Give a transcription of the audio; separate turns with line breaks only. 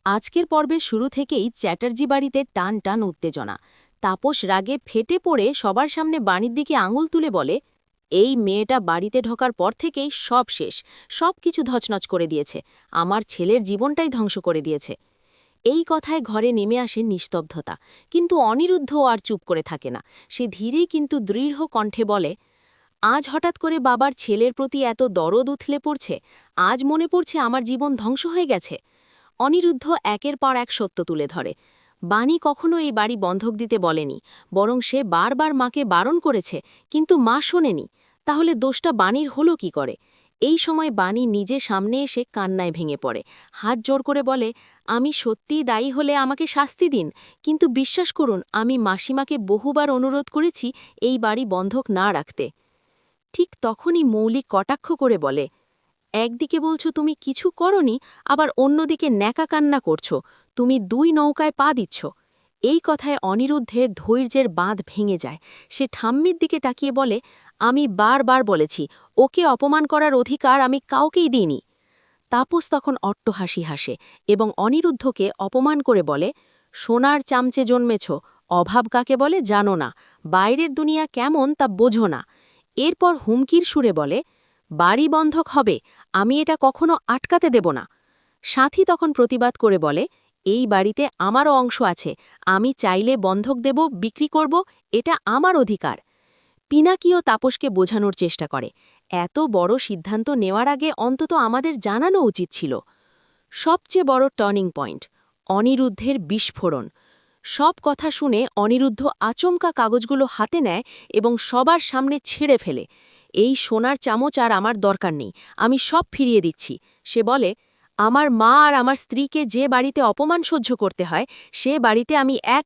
আজকের পর্বের শুরু থেকেই চ্যাটার্জি বাড়িতে টান টান উত্তেজনা। তাপস রাগে ফেটে পড়ে সবার সামনে বাণীর দিকে আঙুল তুলে বলে, এই মেয়েটা বাড়িতে ঢোকার পর থেকেই সব শেষ, সব কিছু ধচনচ করে দিয়েছে, আমার ছেলের জীবনটাই ধ্বংস করে দিয়েছে। এই কথায় ঘরে নেমে আসে নিস্তব্ধতা, কিন্তু অনিরুদ্ধও আর চুপ করে থাকে না। সে ধীরেই কিন্তু দৃঢ় কণ্ঠে বলে, আজ হঠাৎ করে বাবার ছেলের প্রতি এত দরদ উথলে পড়ছে, আজ মনে পড়ছে আমার জীবন ধ্বংস হয়ে গেছে। অনিরুদ্ধ একের পর এক সত্য তুলে ধরে। বাণী কখনো এই বাড়ি বন্ধক দিতে বলেনি, বরং সে বারবার মাকে বারণ করেছে, কিন্তু মা শোনেনি। তাহলে দোষটা বাণীর হলো কি করে? এই সময় বাণী নিজে সামনে এসে কান্নায় ভেঙে পড়ে, হাত জোর করে বলে, আমি সত্যিই দায়ী হলে আমাকে শাস্তি দিন, কিন্তু বিশ্বাস করুন আমি মাসিমাকে বহুবার অনুরোধ করেছি এই বাড়ি বন্ধক না রাখতে। ঠিক তখনই মৌলিক কটাক্ষ করে বলে, একদিকে বলছো তুমি কিছু করনি, আবার অন্যদিকে ন্যাকা কান্না করছো, তুমি দুই নৌকায় পা দিচ্ছ। এই কথায় অনিরুদ্ধের ধৈর্যের বাঁধ ভেঙে যায়। সে ঠাম্মির দিকে তাকিয়ে বলে, আমি বারবার বলেছি ওকে অপমান করার অধিকার আমি কাউকেই দিইনি। তাপস তখন অট্টহাসি হাসে এবং অনিরুদ্ধকে অপমান করে বলে, সোনার চামচে জন্মেছ, অভাব কাকে বলে জানো না, বাইরের দুনিয়া কেমন তা বোঝো না। এরপর হুমকির সুরে বলে, বাড়ি বন্ধক হবে, আমি এটা কখনো আটকাতে দেব না। সাথী তখন প্রতিবাদ করে বলে, এই বাড়িতে আমারও অংশ আছে, আমি চাইলে বন্ধক দেব, বিক্রি করব, এটা আমার অধিকার। পিনাকিও তাপসকে বোঝানোর চেষ্টা করে, এত বড় সিদ্ধান্ত নেওয়ার আগে অন্তত আমাদের জানানো উচিত ছিল। সবচেয়ে বড় টার্নিং পয়েন্ট, অনিরুদ্ধের বিস্ফোরণ। সব কথা শুনে অনিরুদ্ধ আচমকা কাগজগুলো হাতে নেয় এবং সবার সামনে ছেড়ে ফেলে। এই সোনার চামচ আর আমার দরকার নেই, আমি সব ফিরিয়ে দিচ্ছি। সে বলে, আমার মা আর আমার স্ত্রীকে যে বাড়িতে অপমান সহ্য করতে হয়, সে বাড়িতে আমি এক